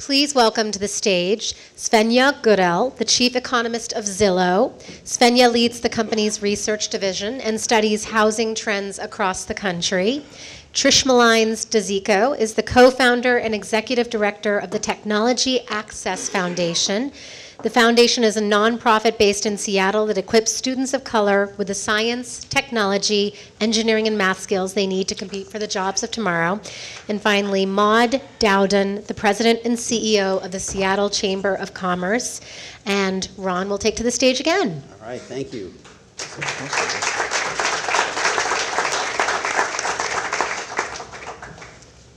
Please welcome to the stage Svenja Gudell, the chief economist of Zillow. Svenja leads the company's research division and studies housing trends across the country. Trish Millines Dziko is the co-founder and executive director of the Technology Access Foundation. The foundation is a nonprofit based in Seattle that equips students of color with the science, technology, engineering, and math skills they need to compete for the jobs of tomorrow. And finally, Daudon, the president and CEO of the Seattle Chamber of Commerce. And Ron will take to the stage again. All right, thank you.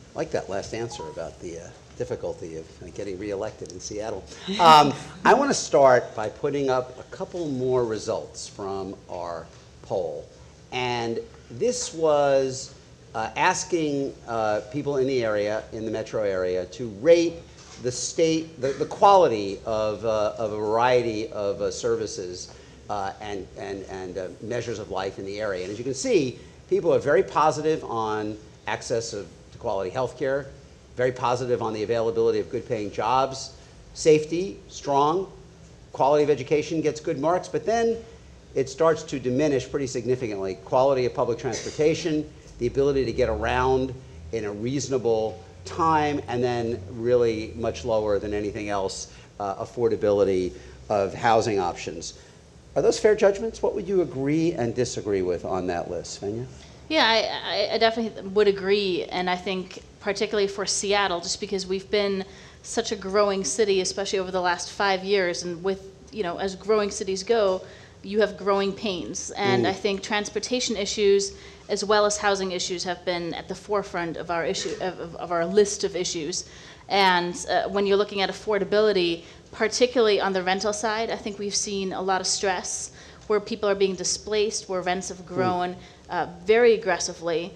I like that last answer about the difficulty of getting reelected in Seattle. I want to start by putting up a couple more results from our poll. And this was asking people in the area, in the metro area, to rate the state, the quality of a variety of services and measures of life in the area. And as you can see, people are very positive on access to quality health care, very positive on the availability of good-paying jobs, safety, strong, quality of education gets good marks, but then it starts to diminish pretty significantly. Quality of public transportation, the ability to get around in a reasonable time, and then really much lower than anything else, affordability of housing options. Are those fair judgments? What would you agree and disagree with on that list, Svenja? Yeah, I definitely would agree, and I think particularly for Seattle, just because we've been such a growing city, especially over the last 5 years, and with, as growing cities go, you have growing pains. And I think transportation issues as well as housing issues have been at the forefront of our of our list of issues. And when you're looking at affordability, particularly on the rental side, I think we've seen a lot of stress where people are being displaced, where rents have grown very aggressively.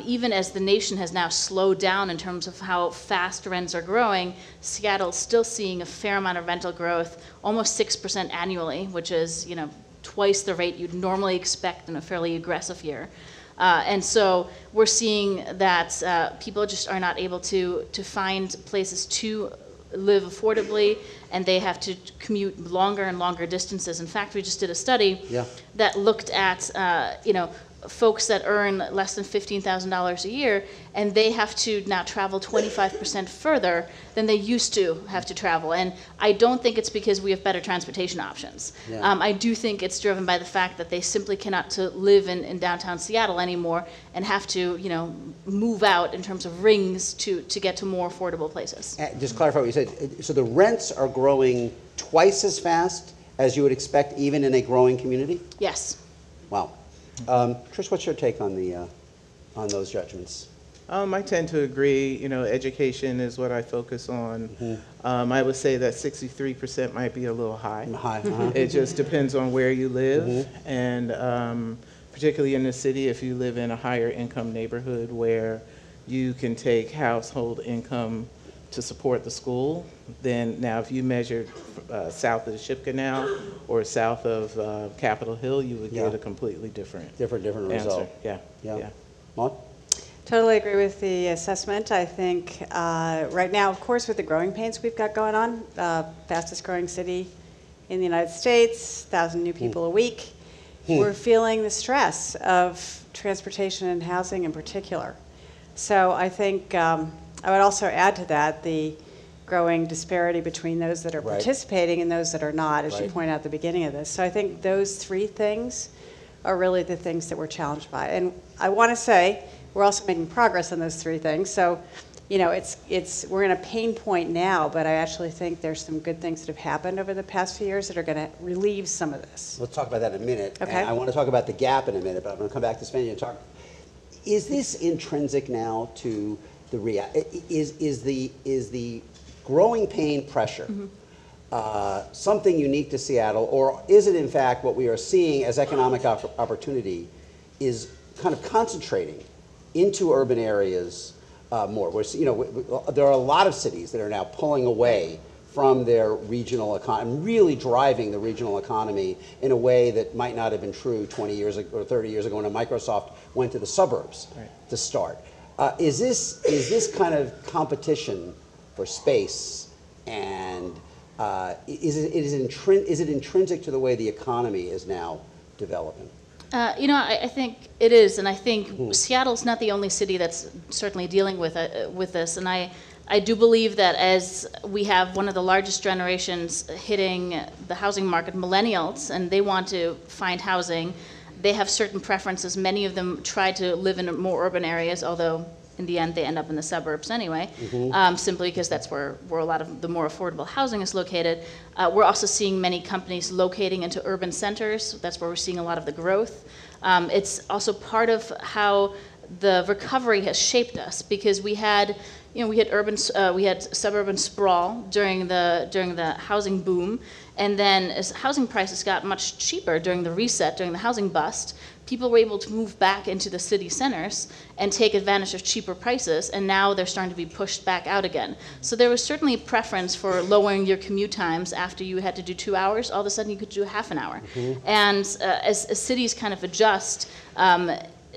Even as the nation has now slowed down in terms of how fast rents are growing, Seattle's still seeing a fair amount of rental growth, almost 6% annually, which is twice the rate you'd normally expect in a fairly aggressive year. And so we're seeing that people just are not able to find places to live affordably, and they have to commute longer and longer distances. In fact, we just did a study that looked at folks that earn less than $15,000 a year, and they have to now travel 25% further than they used to have to travel. And I don't think it's because we have better transportation options. I do think it's driven by the fact that they simply cannot live in downtown Seattle anymore and have to, move out in terms of rings to get to more affordable places. Just clarify what you said. So the rents are growing twice as fast as you would expect, even in a growing community? Yes. Wow. Trish, what's your take on on those judgments? I tend to agree. Education is what I focus on. I would say that 63% might be a little high. It just depends on where you live, and particularly in the city, if you live in a higher income neighborhood where you can take household income to support the school, then now if you measured south of the Ship Canal or south of Capitol Hill, you would get a completely different result. Yeah. Maud? Totally agree with the assessment. I think right now, of course, with the growing pains we've got going on, fastest growing city in the United States, 1,000 new people a week, we're feeling the stress of transportation and housing in particular. So I think I would also add to that the growing disparity between those that are participating and those that are not, as you point out at the beginning of this. So I think those three things are really the things that we're challenged by. And I want to say we're also making progress on those three things. So, we're in a pain point now, but I actually think there's some good things that have happened over the past few years that are going to relieve some of this. Let's talk about that in a minute. Okay. And I want to talk about the gap in a minute, but I'm going to come back to Svenja and talk. Is this intrinsic now to the is the growing pain pressure something unique to Seattle, or is it in fact what we are seeing as economic opportunity is kind of concentrating into urban areas more? There are a lot of cities that are now pulling away from their regional economy, really driving the regional economy in a way that might not have been true 20 years ago or 30 years ago when Microsoft went to the suburbs to start. Is this kind of competition for space, and is it intrinsic to the way the economy is now developing? I think it is, and I think Seattle's not the only city that's certainly dealing with this, and I do believe that as we have one of the largest generations hitting the housing market, millennials, and they want to find housing, they have certain preferences. Many of them try to live in more urban areas, although in the end they end up in the suburbs anyway, simply because that's where a lot of the more affordable housing is located. We're also seeing many companies locating into urban centers. That's where we're seeing a lot of the growth. It's also part of how the recovery has shaped us, because we had suburban sprawl during the housing boom, and then as housing prices got much cheaper during the reset, during the housing bust, people were able to move back into the city centers and take advantage of cheaper prices, and now they're starting to be pushed back out again. So there was certainly a preference for lowering your commute times. After you had to do 2 hours, all of a sudden you could do half an hour. And as cities kind of adjust,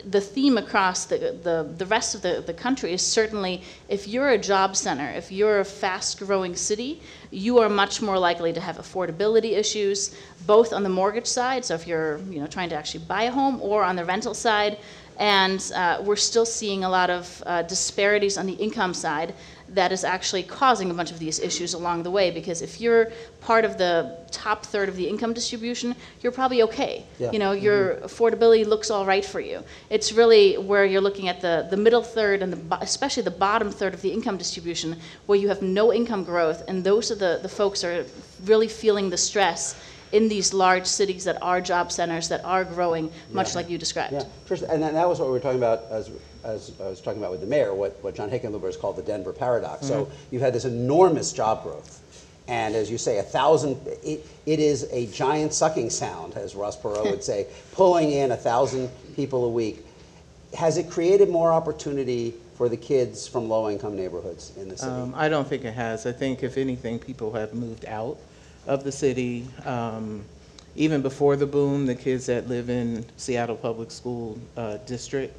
the theme across the rest of the country is certainly, if you're a job center, if you're a fast-growing city, you are much more likely to have affordability issues, both on the mortgage side, so if you're trying to actually buy a home, or on the rental side. And we're still seeing a lot of disparities on the income side that is actually causing a bunch of these issues along the way, because if you're part of the top third of the income distribution, you're probably okay. Yeah. Your affordability looks all right for you. It's really where you're looking at the middle third and especially the bottom third of the income distribution, where you have no income growth, and those are the folks are really feeling the stress in these large cities that are job centers, that are growing, much like you described. Yeah, Trish, and that was what we were talking about as I was talking about with the mayor, what John Hickenlooper has called the Denver paradox. So you've had this enormous job growth, and as you say, 1,000, it is a giant sucking sound, as Ross Perot would say, pulling in 1,000 people a week. Has it created more opportunity for the kids from low-income neighborhoods in the city? I don't think it has. I think, if anything, people have moved out of the city. Even before the boom, the kids that live in Seattle Public School District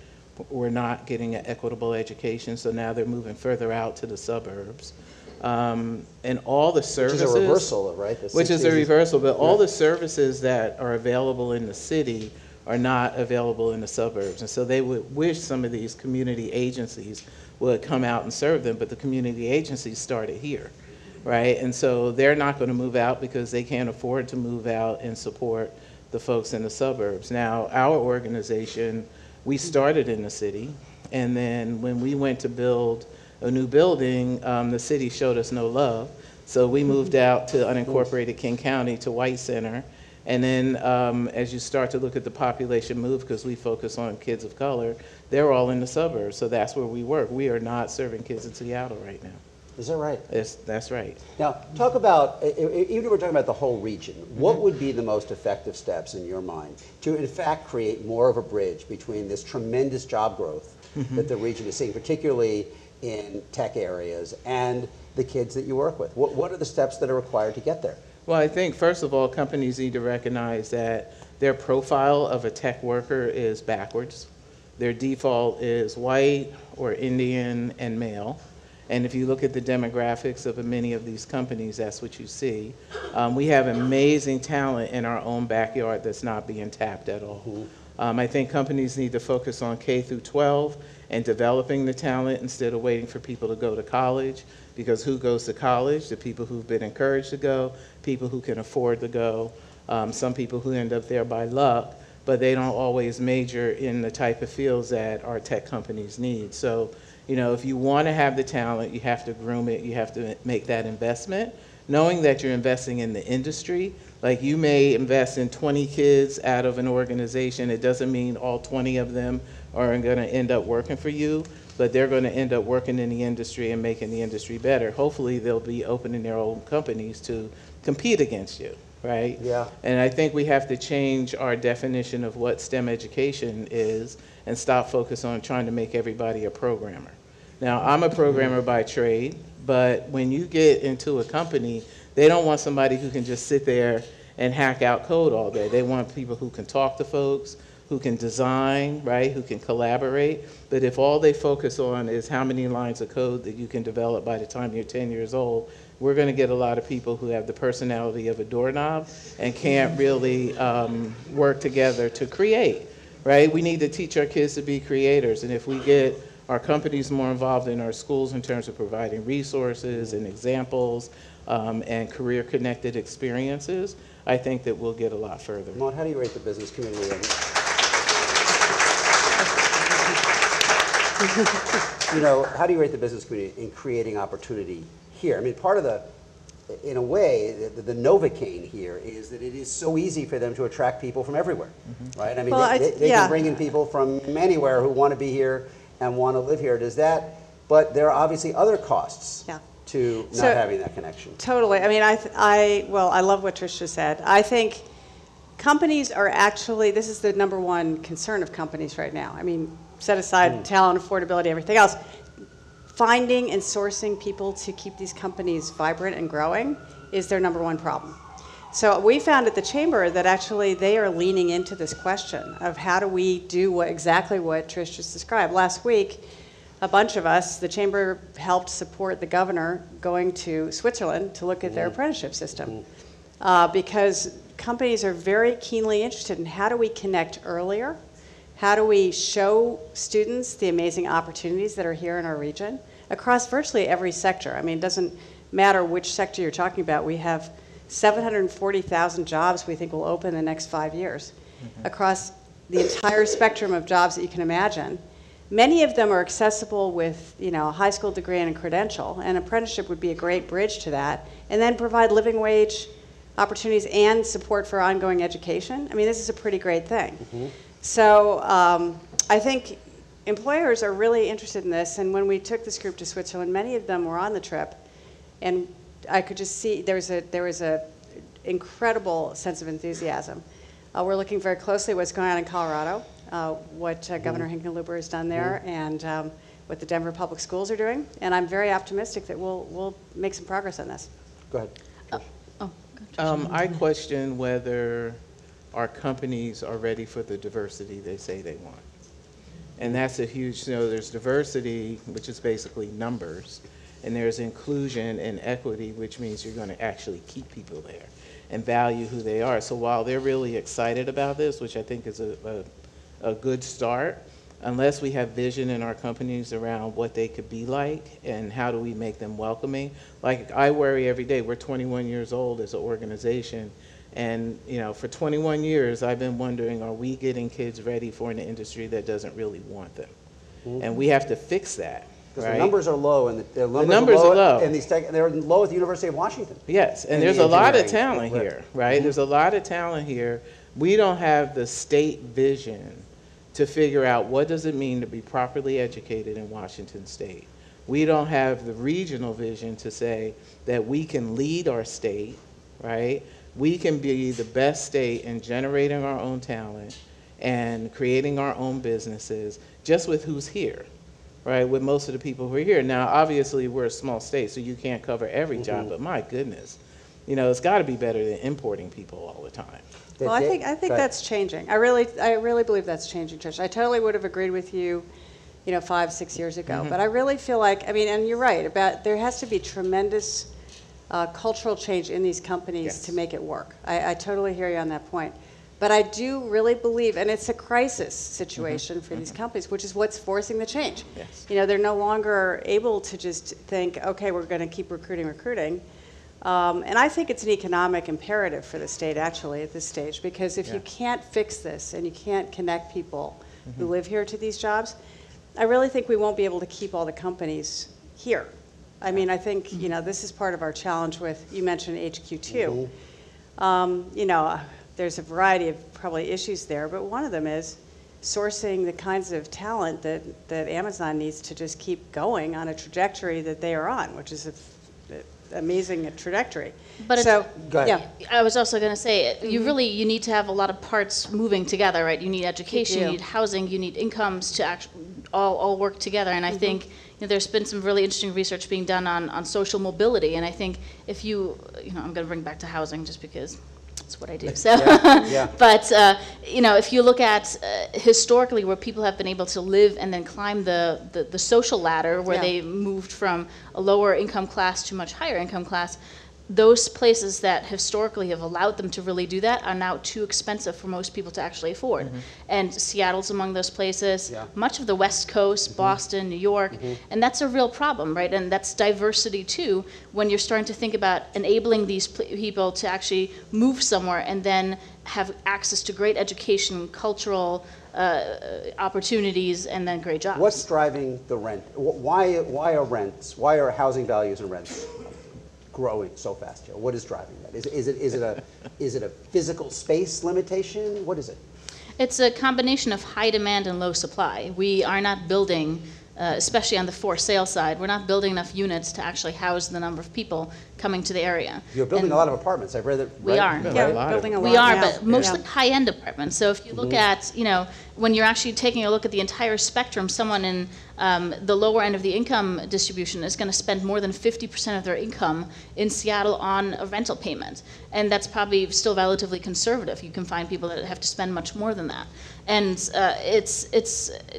were not getting an equitable education, so now they're moving further out to the suburbs. And all the services... Which is a reversal, right? Which is a reversal, but all the services that are available in the city are not available in the suburbs. And so they would wish some of these community agencies would come out and serve them, but the community agencies started here, right? And so they're not going to move out because they can't afford to move out and support the folks in the suburbs. Now, our organization, we started in the city, and then when we went to build a new building, the city showed us no love. So we moved out to unincorporated King County, to White Center. And then as you start to look at the population move, because we focus on kids of color, they're all in the suburbs. So that's where we work. We are not serving kids in Seattle right now. Is that right? That's right. Now, talk about, even if we're talking about the whole region, what would be the most effective steps in your mind to, in fact, create more of a bridge between this tremendous job growth that the region is seeing, particularly in tech areas, and the kids that you work with? What are the steps that are required to get there? Well, I think, first of all, companies need to recognize that their profile of a tech worker is backwards. Their default is white or Indian and male. And if you look at the demographics of many of these companies, that's what you see. We have amazing talent in our own backyard that's not being tapped at all. I think companies need to focus on K through 12 and developing the talent instead of waiting for people to go to college, because who goes to college? The people who've been encouraged to go, people who can afford to go, some people who end up there by luck, but they don't always major in the type of fields that our tech companies need. So, if you want to have the talent, you have to groom it, you have to make that investment, knowing that you're investing in the industry. Like, you may invest in 20 kids out of an organization. It doesn't mean all 20 of them are going to end up working for you, but they're going to end up working in the industry and making the industry better. Hopefully, they'll be opening their own companies to compete against you, right? Yeah. And I think we have to change our definition of what STEM education is and stop focus on trying to make everybody a programmer. Now, I'm a programmer by trade, but when you get into a company, they don't want somebody who can just sit there and hack out code all day. They want people who can talk to folks, who can design, right, who can collaborate. But if all they focus on is how many lines of code that you can develop by the time you're 10 years old, we're going to get a lot of people who have the personality of a doorknob and can't really work together to create, right? We need to teach our kids to be creators. And if we get our companies more involved in our schools in terms of providing resources and examples and career-connected experiences, I think that we'll get a lot further. Maud, how do you rate the business community? You know, how do you rate the business community in creating opportunity here? I mean, part of the, in a way, the Novocaine here is that it is so easy for them to attract people from everywhere, right? I mean, Well, they can bring in people from anywhere who want to be here and want to live here. Does that, but there are obviously other costs to not having that connection. Totally. I mean, I love what Trish just said. I think companies are actually, this is the number one concern of companies right now. I mean, set aside talent, affordability, everything else. Finding and sourcing people to keep these companies vibrant and growing is their number one problem. So we found at the Chamber that actually they are leaning into this question of how do we do exactly what Trish just described. Last week, a bunch of us, the Chamber helped support the governor going to Switzerland to look at their apprenticeship system because companies are very keenly interested in how do we connect earlier, how do we show students the amazing opportunities that are here in our region across virtually every sector. I mean, it doesn't matter which sector you're talking about. We have 740,000 jobs we think will open in the next 5 years across the entire spectrum of jobs that you can imagine. Many of them are accessible with, you know, a high school degree and a credential, and apprenticeship would be a great bridge to that, and then provide living wage opportunities and support for ongoing education. I mean, this is a pretty great thing. So I think employers are really interested in this, and when we took this group to Switzerland, many of them were on the trip, and I could just see there was a incredible sense of enthusiasm. We're looking very closely at what's going on in Colorado, what Governor Hickenlooper has done there, and what the Denver Public Schools are doing, and I'm very optimistic that we'll make some progress on this. Go ahead. I question whether our companies are ready for the diversity they say they want. And that's a huge, you know, there's diversity, which is basically numbers, and there's inclusion and equity, which means you're going to actually keep people there and value who they are. So while they're really excited about this, which I think is a good start, unless we have vision in our companies around what they could be like and how do we make them welcoming. Like I worry every day, we're 21 years old as an organization, and you know, for 21 years I've been wondering, are we getting kids ready for an industry that doesn't really want them? And we have to fix that. Right? The numbers are low, and the numbers are low. And they're low at the University of Washington. Yes, and there's a lot of talent here, right? There's a lot of talent here. We don't have the state vision to figure out what does it mean to be properly educated in Washington State. We don't have the regional vision to say that we can lead our state, right? We can be the best state in generating our own talent and creating our own businesses just with who's here, right? With most of the people who are here. Now, obviously, we're a small state, so you can't cover every job, but my goodness, you know, it's got to be better than importing people all the time. Well, I think that's changing. I really believe that's changing, Trish. I totally would have agreed with you, you know, 5-6 years ago. But I really feel like, I mean, and you're right about there has to be tremendous cultural change in these companies to make it work. I totally hear you on that point. But I do really believe, and it's a crisis situation for these companies, which is what's forcing the change. You know, they're no longer able to just think, okay, we're going to keep recruiting. And I think it's an economic imperative for the state, actually, at this stage, because if you can't fix this and you can't connect people who live here to these jobs, I really think we won't be able to keep all the companies here. I mean, I think, you know, this is part of our challenge with, you mentioned HQ2. You know, there's a variety of probably issues there, but one of them is sourcing the kinds of talent that Amazon needs to just keep going on a trajectory that they are on, which is an amazing trajectory. But so, I was also going to say, you need to have a lot of parts moving together, right? You need education, you need housing, you need incomes to all work together. And I think you know, there's been some really interesting research being done on social mobility. And I think if I'm going to bring back to housing just because That's what I do. So, Yeah. but you know, if you look at historically where people have been able to live and then climb the social ladder, where they moved from a lower income class to much higher income class, those places that historically have allowed them to really do that are now too expensive for most people to actually afford. And Seattle's among those places, much of the West Coast, Boston, New York, and that's a real problem, right? And that's diversity too, when you're starting to think about enabling these people to actually move somewhere and then have access to great education, cultural opportunities, and then great jobs. What's driving the rent? Why are rents, why are housing values and rents growing so fast here? What is driving that? Is it a physical space limitation? What is it? It's a combination of high demand and low supply. We are not building, especially on the for sale side, we're not building enough units to actually house the number of people coming to the area. You're building a lot of apartments. I've read that. We are. Yeah, building a lot. We are, now. but mostly high-end apartments. So if you look at, you know, when you're actually taking a look at the entire spectrum, someone in the lower end of the income distribution is going to spend more than 50% of their income in Seattle on a rental payment. And that's probably still relatively conservative. You can find people that have to spend much more than that. And it's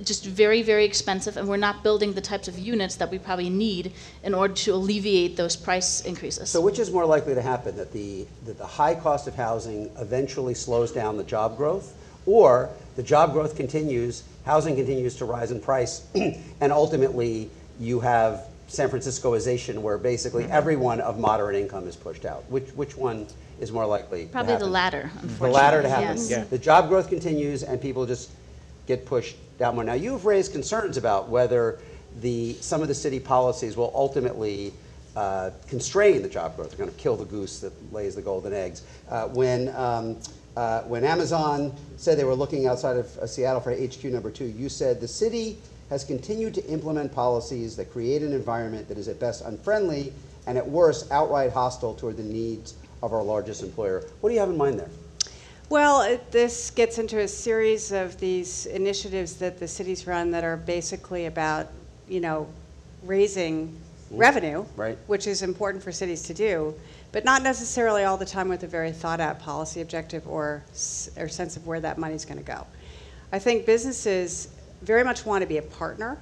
just very, very expensive, and we're not building the types of units that we probably need in order to alleviate those price increases. So which is more likely to happen, that the high cost of housing eventually slows down the job growth, or the job growth continues, housing continues to rise in price, and ultimately you have San Franciscoization, where basically everyone of moderate income is pushed out? Which one is more likely to Probably happen? the latter, unfortunately. The latter to happen. Yes. Yeah. The job growth continues and people just get pushed down more. Now, you've raised concerns about whether some of the city policies will ultimately constrain the job growth. They're going to kill the goose that lays the golden eggs. When Amazon said they were looking outside of Seattle for HQ number 2, you said the city has continued to implement policies that create an environment that is at best unfriendly and at worst outright hostile toward the needs of our largest employer. What do you have in mind there? Well, this gets into a series of these initiatives that the cities run that are basically about, you know, raising revenue, Right. which is important for cities to do, but not necessarily all the time with a very thought-out policy objective or sense of where that money is going to go. I think businesses very much want to be a partner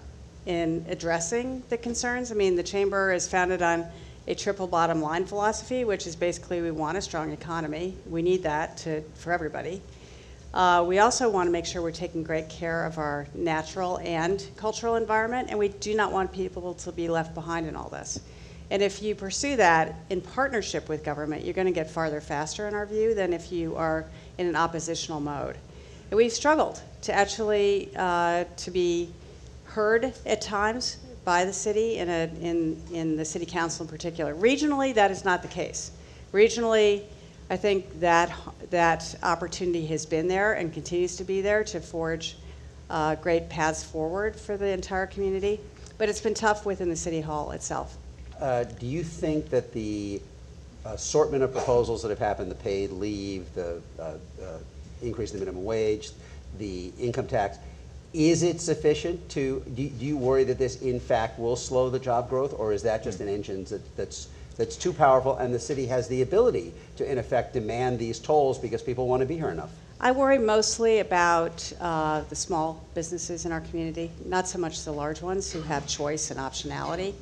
in addressing the concerns. I mean, the Chamber is founded on a triple bottom line philosophy, which is basically we want a strong economy. We need that for everybody. We also want to make sure we're taking great care of our natural and cultural environment, and we do not want people to be left behind in all this. And if you pursue that in partnership with government, you're going to get farther faster, in our view, than if you are in an oppositional mode. And we've struggled to actually to be heard at times by the city, in the city council in particular. Regionally, that is not the case. Regionally, I think that opportunity has been there and continues to be there to forge great paths forward for the entire community, but it's been tough within the city hall itself. Do you think that the assortment of proposals that have happened, the paid leave, the increase in the minimum wage, the income tax, is it sufficient do you worry that this in fact will slow the job growth, or is that just an engine that's too powerful and the city has the ability to in effect demand these tolls because people want to be here enough? I worry mostly about the small businesses in our community, not so much the large ones who have choice and optionality.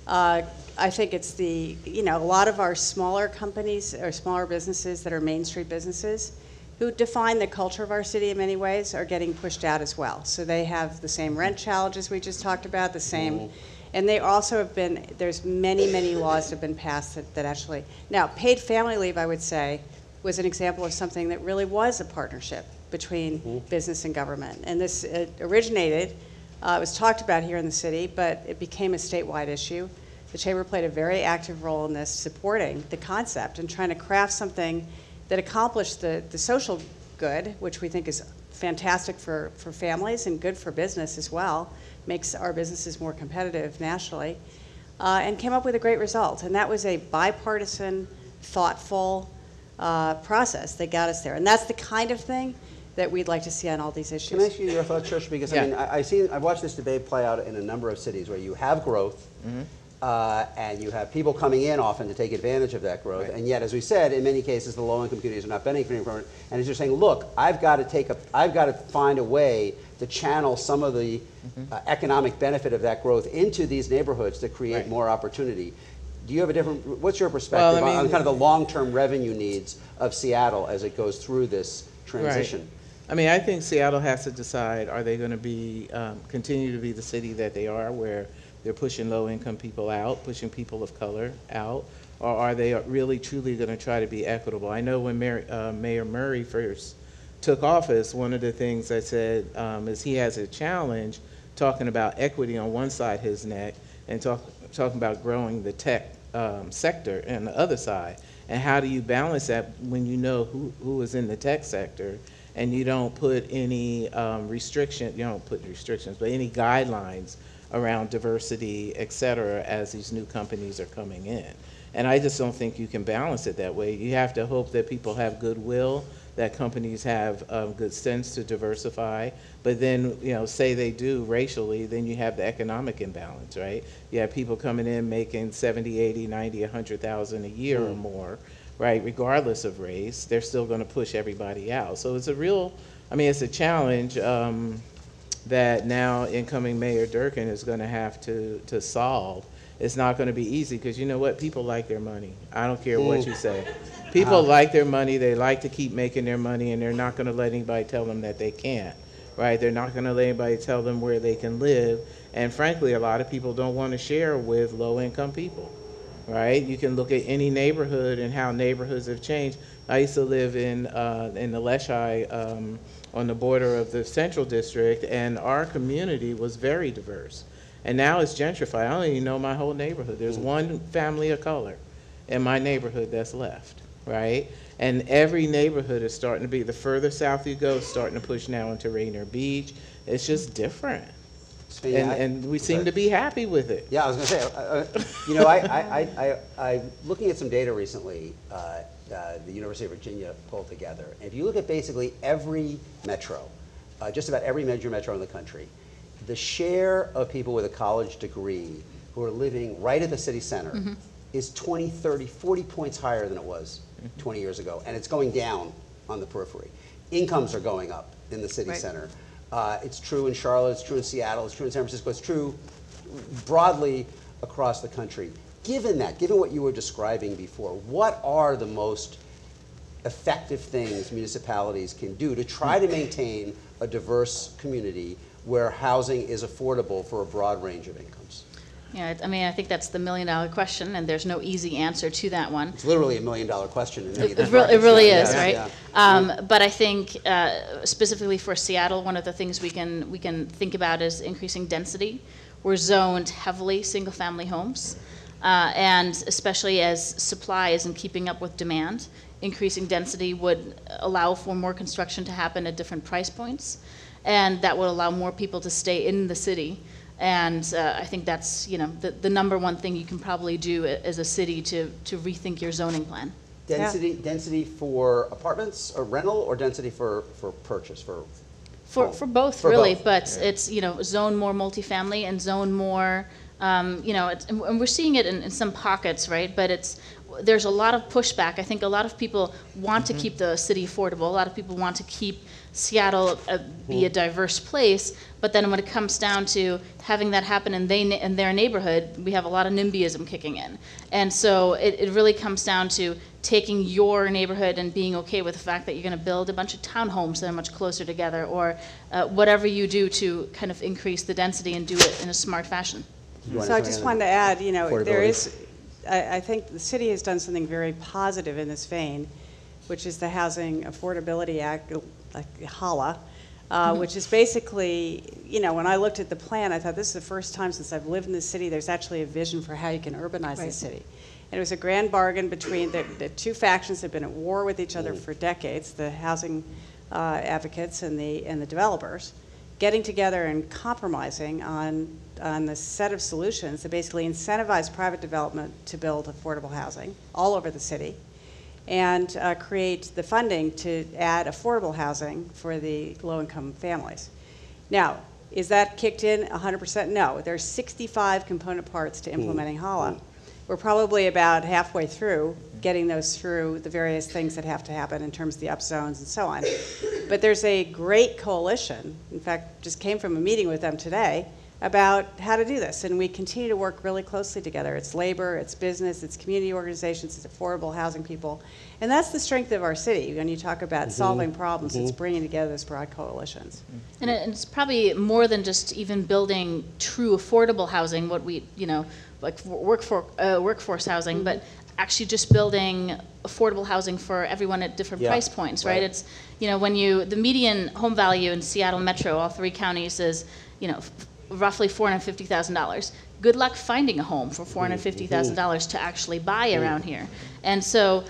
I think it's a lot of our smaller companies or smaller businesses that are Main Street businesses who define the culture of our city in many ways are getting pushed out as well. So they have the same rent challenges we just talked about, the same, and they also have been, there's many laws that have been passed that actually, now paid family leave, I would say, was an example of something that really was a partnership between business and government. And this originated, it was talked about here in the city, but it became a statewide issue. The Chamber played a very active role in this, supporting the concept and trying to craft something that accomplished the social good, which we think is fantastic for families and good for business as well, makes our businesses more competitive nationally, and came up with a great result. And that was a bipartisan, thoughtful process that got us there. And that's the kind of thing that we'd like to see on all these issues. Can I ask you your thoughts, Trish? Because Yeah. I mean, I've watched this debate play out in a number of cities where you have growth, and you have people coming in often to take advantage of that growth, and yet, as we said, in many cases, the low-income communities are not benefiting from it. And as you're saying, look, I've got to find a way to channel some of the economic benefit of that growth into these neighborhoods to create more opportunity. Do you have a different? What's your perspective on kind of the long-term revenue needs of Seattle as it goes through this transition? Right. I mean, I think Seattle has to decide: are they going to be continue to be the city that they are, where they're pushing low-income people out, pushing people of color out, or are they really truly going to try to be equitable? I know when Mayor Murray first took office, one of the things I said is he has a challenge talking about equity on one side of his neck and talking about growing the tech sector on the other side. And how do you balance that when you know who is in the tech sector and you don't put any restrictions, but any guidelines around diversity, et cetera, as these new companies are coming in. And I just don't think you can balance it that way. You have to hope that people have goodwill, that companies have good sense to diversify, but then, say they do racially, then you have the economic imbalance, right? You have people coming in making 70, 80, 90, 100,000 a year or more, right? Regardless of race, they're still gonna push everybody out. So it's it's a challenge that now incoming Mayor Durkin is gonna have to solve. It's not going to be easy because you know what? People like their money. I don't care what you say. People like their money. They like to keep making their money, and they're not going to let anybody tell them that they can't, right? They're not going to let anybody tell them where they can live. And frankly, a lot of people don't want to share with low-income people, right? You can look at any neighborhood and how neighborhoods have changed. I used to live in the Leschi on the border of the Central District, and our community was very diverse. And now it's gentrified. I don't even know my whole neighborhood. There's one family of color in my neighborhood that's left, right? And every neighborhood is starting to be, the further south you go, starting to push now into Rainier Beach. It's just different. And we seem to be happy with it. Yeah, I was going to say, I'm looking at some data recently the University of Virginia pulled together. And if you look at basically every metro, just about every major metro in the country, the share of people with a college degree who are living right at the city center is 20, 30, 40 points higher than it was 20 years ago. And it's going down on the periphery. Incomes are going up in the city center. It's true in Charlotte, it's true in Seattle, it's true in San Francisco, it's true broadly across the country. Given what you were describing before, what are the most effective things municipalities can do to try to maintain a diverse community where housing is affordable for a broad range of incomes? Yeah, I think that's the million-dollar question, and there's no easy answer to that one. It's literally $1 million question. It really is, right? Yeah. But I think specifically for Seattle, one of the things we can think about is increasing density. We're zoned heavily single-family homes, and especially as supply isn't keeping up with demand, increasing density would allow for more construction to happen at different price points. And that would allow more people to stay in the city. And I think that's the number one thing you can probably do as a city to rethink your zoning plan. Density for apartments or rental, or density for purchase, for both, really. But it's zone more multifamily and zone more and we're seeing it in some pockets, right? But there's a lot of pushback. I think a lot of people want to keep the city affordable. A lot of people want to keep Seattle be a diverse place, but then when it comes down to having that happen in their neighborhood, we have a lot of NIMBYism kicking in. And so it really comes down to taking your neighborhood and being okay with the fact that you're going to build a bunch of townhomes that are much closer together, or whatever you do to kind of increase the density and do it in a smart fashion. So I just wanted to add, I think the city has done something very positive in this vein, which is the Housing Affordability Act, like HALA, which is basically, when I looked at the plan, I thought this is the first time since I've lived in the city there's actually a vision for how you can urbanize the city. And it was a grand bargain between the two factions that have been at war with each other for decades, the housing advocates and the developers, getting together and compromising on the set of solutions that basically incentivize private development to build affordable housing all over the city, and create the funding to add affordable housing for the low-income families. Now, Is that kicked in 100%? No. There's 65 component parts to implementing HALA. We're probably about halfway through getting those through the various things that have to happen in terms of the upzones and so on. But there's a great coalition, in fact, just came from a meeting with them today, about how to do this. And we continue to work really closely together. It's labor, it's business, it's community organizations, it's affordable housing people. And that's the strength of our city. When you talk about solving problems, it's bringing together those broad coalitions. And it's probably more than just even building true affordable housing, what we, like workforce housing, but actually just building affordable housing for everyone at different price points, right? It's, when the median home value in Seattle Metro, all 3 counties is, roughly $450,000. Good luck finding a home for $450,000 to actually buy around here. And so,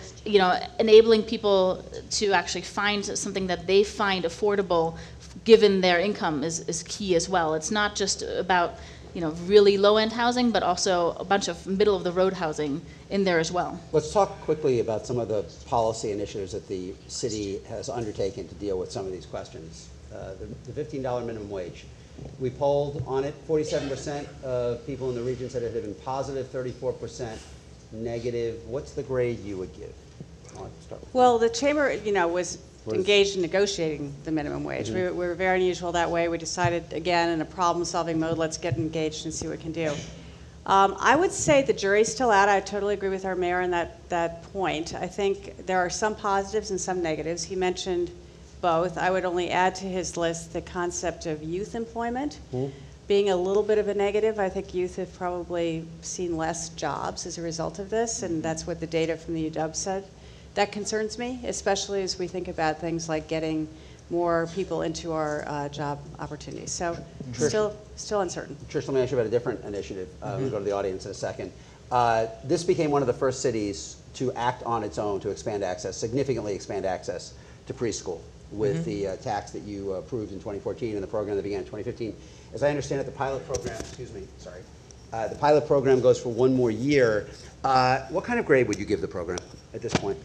enabling people to actually find something that they find affordable given their income is key as well. It's not just about, really low-end housing, but also a bunch of middle-of-the-road housing in there as well. Let's talk quickly about some of the policy initiatives that the city has undertaken to deal with some of these questions. The $15 minimum wage. We polled on it. 47% of people in the region said it had been positive, 34% negative. What's the grade you would give? Well, the chamber, was engaged in negotiating the minimum wage. We were very unusual that way. We decided, again, in a problem-solving mode, let's get engaged and see what we can do. I would say the jury's still out. I totally agree with our mayor on that point. I think there are some positives and some negatives. He mentioned both. I would only add to his list the concept of youth employment being a little bit of a negative. I think youth have probably seen less jobs as a result of this, and that's what the data from the UW said. That concerns me, especially as we think about things like getting more people into our job opportunities. So still uncertain. Trish, let me ask you about a different initiative. We'll go to the audience in a second. This became one of the first cities to act on its own to expand access, significantly expand access to preschool with the tax that you approved in 2014 and the program that began in 2015. As I understand it, the pilot program, the pilot program goes for 1 more year. What kind of grade would you give the program at this point?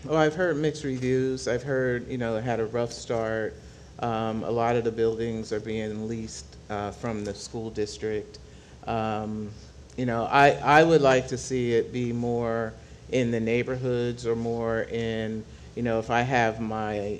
Well, I've heard mixed reviews. I've heard, it had a rough start. A lot of the buildings are being leased from the school district. I would like to see it be more in the neighborhoods or more in, if I have my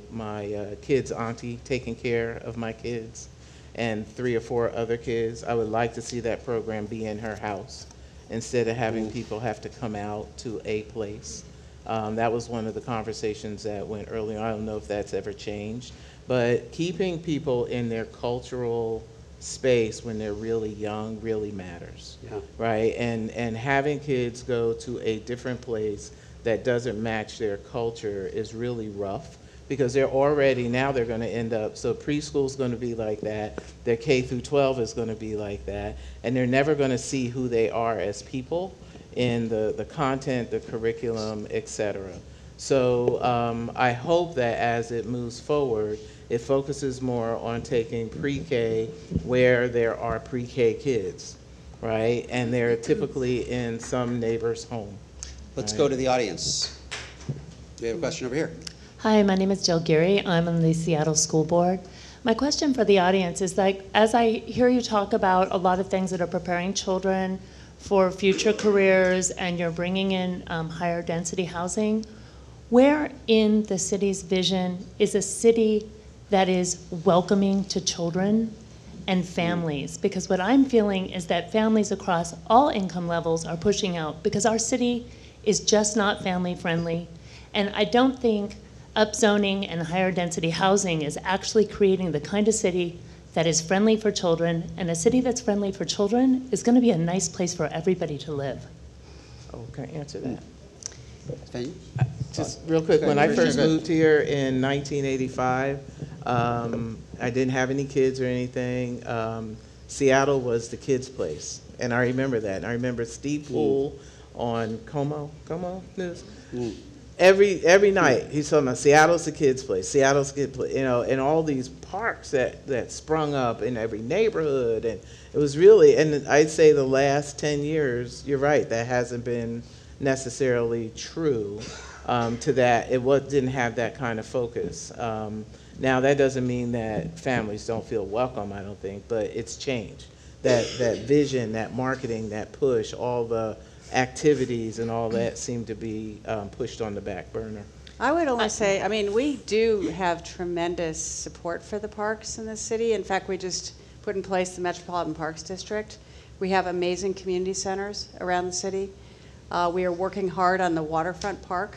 kid's auntie taking care of my kids and 3 or 4 other kids, I would like to see that program be in her house instead of having people have to come out to a place. That was one of the conversations that went early on. I don't know if that's ever changed, but keeping people in their cultural space when they're really young really matters, right? And having kids go to a different place that doesn't match their culture is really rough because they're already, now they're going to end up, so preschool's going to be like that, their K through 12 is going to be like that, and they're never going to see who they are as people in the content, the curriculum, et cetera. So I hope that as it moves forward, it focuses more on taking pre-K where there are pre-K kids, right? And they're typically in some neighbor's home. Let's go to the audience. We have a question over here. Hi, my name is Jill Geary. I'm on the Seattle School Board. My question for the audience is, as I hear you talk about a lot of things that are preparing children for future careers and you're bringing in higher density housing, where in the city's vision is a city that is welcoming to children and families? Because what I'm feeling is that families across all income levels are pushing out because our city is just not family friendly. And I don't think upzoning and higher density housing is actually creating the kind of city that is friendly for children, and a city that's friendly for children is going to be a nice place for everybody to live. Oh, can I answer that? Svenja? Just real quick, when I first moved here in 1985, I didn't have any kids or anything. Seattle was the kids' place, and I remember that. And I remember Steve Poole on Como News. Every night he's talking about Seattle's the kids' place, Seattle's the kids' place, and all these parks that sprung up in every neighborhood, and it was really, and I'd say the last 10 years, you're right, that hasn't been necessarily true to that. It didn't have that kind of focus. Now, that doesn't mean that families don't feel welcome, I don't think, but it's changed. That vision, that marketing, that push, all the activities and all that seem to be pushed on the back burner. I would only say, I mean, we do have tremendous support for the parks in the city. In fact, we just put in place the Metropolitan Parks District. We have amazing community centers around the city. We are working hard on the waterfront park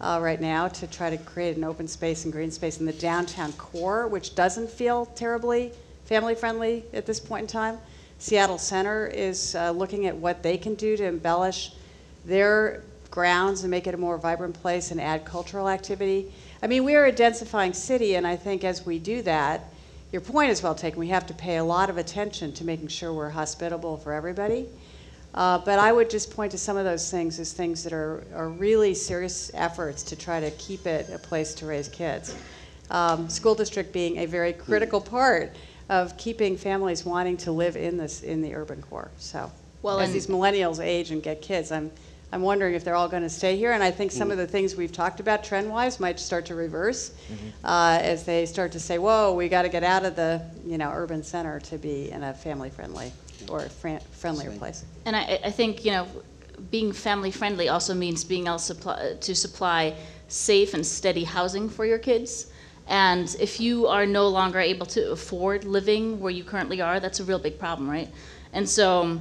right now to try to create an open space and green space in the downtown core, which doesn't feel terribly family-friendly at this point in time. Seattle Center is looking at what they can do to embellish their grounds and make it a more vibrant place and add cultural activity. I mean, we are a densifying city, and I think as we do that, your point is well taken. We have to pay a lot of attention to making sure we're hospitable for everybody. But I would just point to some of those things as things that are really serious efforts to try to keep it a place to raise kids. School district being a very critical part of keeping families wanting to live in the urban core. So as these millennials age and get kids, I'm wondering if they're all going to stay here, and I think some of the things we've talked about trend-wise might start to reverse as they start to say, whoa, we got to get out of the urban center to be in a family-friendly or friendlier place. And I think, being family-friendly also means being able to supply safe and steady housing for your kids. And if you are no longer able to afford living where you currently are, that's a real big problem, right? And so,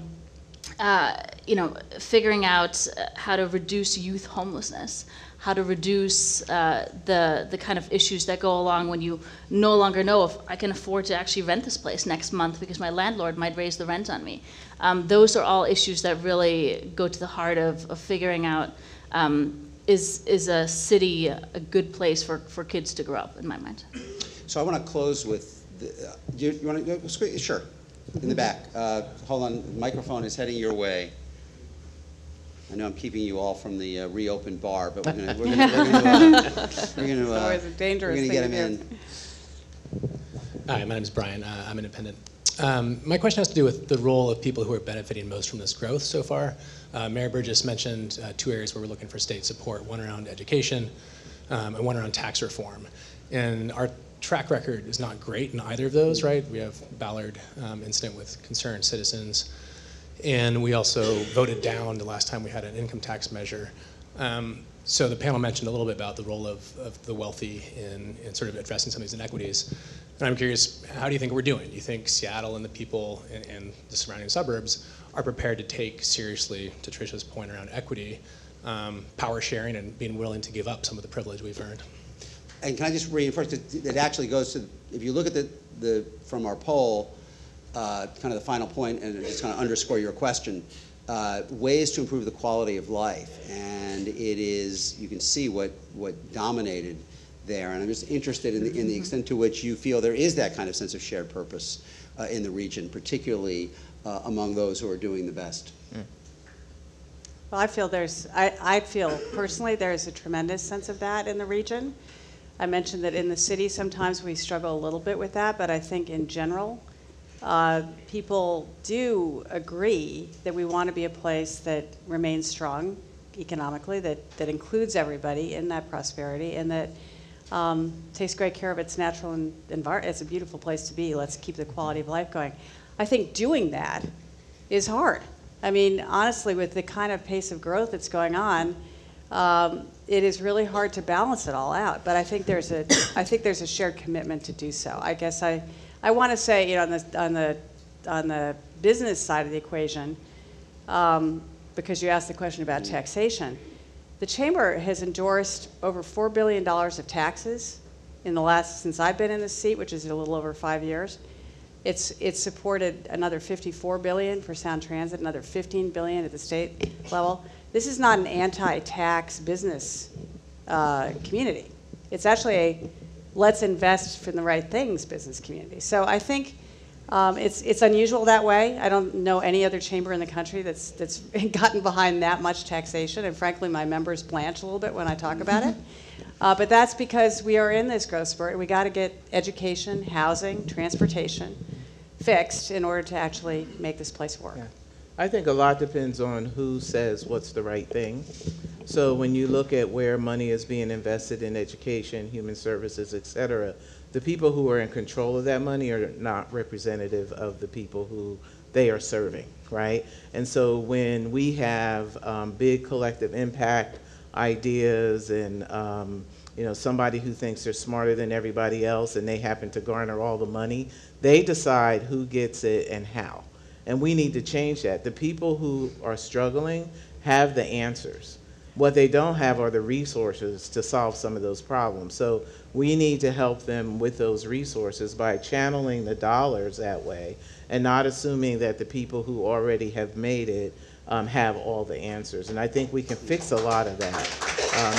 figuring out how to reduce youth homelessness, how to reduce the kind of issues that go along when you no longer know if I can afford to actually rent this place next month because my landlord might raise the rent on me. Those are all issues that really go to the heart of figuring out is a city a good place for kids to grow up, in my mind. So I want to close with, you want to go? Sure, in the back. Hold on, the microphone is heading your way. I know I'm keeping you all from the reopened bar, but we're going to always a dangerous thing get to him do. in. Hi, my name is Brian. I'm independent. My question has to do with the role of people who are benefiting most from this growth so far. Mayor Burgess mentioned two areas where we're looking for state support, one around education and one around tax reform. And our track record is not great in either of those, right? We have Ballard incident with concerned citizens. And we also voted down the last time we had an income tax measure. So the panel mentioned a little bit about the role of the wealthy in sort of addressing some of these inequities. And I'm curious, how do you think we're doing? Do you think Seattle and the people in the surrounding suburbs are prepared to take seriously, to Trish's point around equity, power sharing and being willing to give up some of the privilege we've earned? And can I just reinforce that actually goes to, if you look at the from our poll, kind of the final point, and just kind of underscore your question, ways to improve the quality of life. And it is, you can see what dominated there. And I'm just interested in the extent to which you feel there is that kind of sense of shared purpose in the region, particularly among those who are doing the best. Well, I feel personally there's a tremendous sense of that in the region. I mentioned that in the city sometimes we struggle a little bit with that, but I think in general, people do agree that we want to be a place that remains strong economically, that includes everybody in that prosperity, and that takes great care of its natural environment. It's a beautiful place to be. Let's keep the quality of life going. I think doing that is hard. I mean, honestly, with the kind of pace of growth that's going on, it is really hard to balance it all out. But I think there's a shared commitment to do so. I guess I want to say, on the business side of the equation, because you asked the question about taxation, the Chamber has endorsed over $4 billion of taxes since I've been in this seat, which is a little over 5 years. It's supported another $54 billion for sound transit, another $15 billion at the state level. This is not an anti-tax business community. It's actually a let's invest in the right things business community. So I think it's unusual that way. I don't know any other chamber in the country that's gotten behind that much taxation, and frankly, my members blanch a little bit when I talk about it. But that's because we are in this growth spurt, and we got to get education, housing, transportation fixed in order to actually make this place work. Yeah. I think a lot depends on who says what's the right thing. So when you look at where money is being invested in education, human services, et cetera, the people who are in control of that money are not representative of the people who they are serving, right? And so when we have big collective impact ideas and somebody who thinks they're smarter than everybody else and they happen to garner all the money, they decide who gets it and how. And we need to change that. The people who are struggling have the answers. What they don't have are the resources to solve some of those problems. So we need to help them with those resources by channeling the dollars that way and not assuming that the people who already have made it have all the answers. And I think we can fix a lot of that.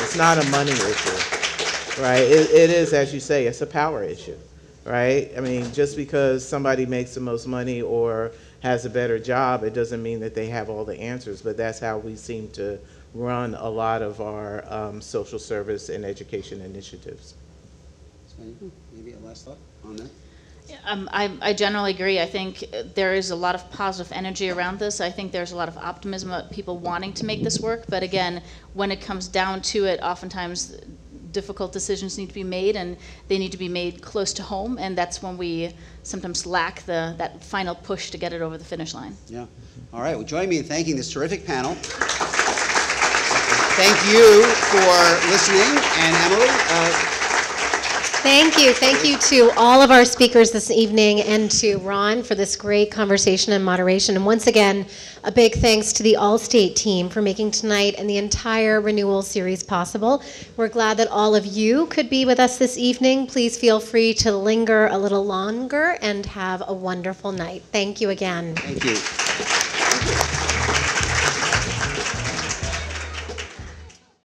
It's not a money issue, right? It is, as you say, it's a power issue, right? I mean, just because somebody makes the most money or has a better job, it doesn't mean that they have all the answers, but that's how we seem to run a lot of our social service and education initiatives. Svenja, maybe a last thought on that? I generally agree. I think there is a lot of positive energy around this. I think there's a lot of optimism about people wanting to make this work. But again, when it comes down to it, oftentimes difficult decisions need to be made, and they need to be made close to home. And that's when we sometimes lack that final push to get it over the finish line. Yeah. All right. Well, join me in thanking this terrific panel. Thank you for listening. And Emily, Thank you. Thank you to all of our speakers this evening and to Ron for this great conversation and moderation. And once again, a big thanks to the Allstate team for making tonight and the entire Renewal series possible. We're glad that all of you could be with us this evening. Please feel free to linger a little longer and have a wonderful night. Thank you again. thank you.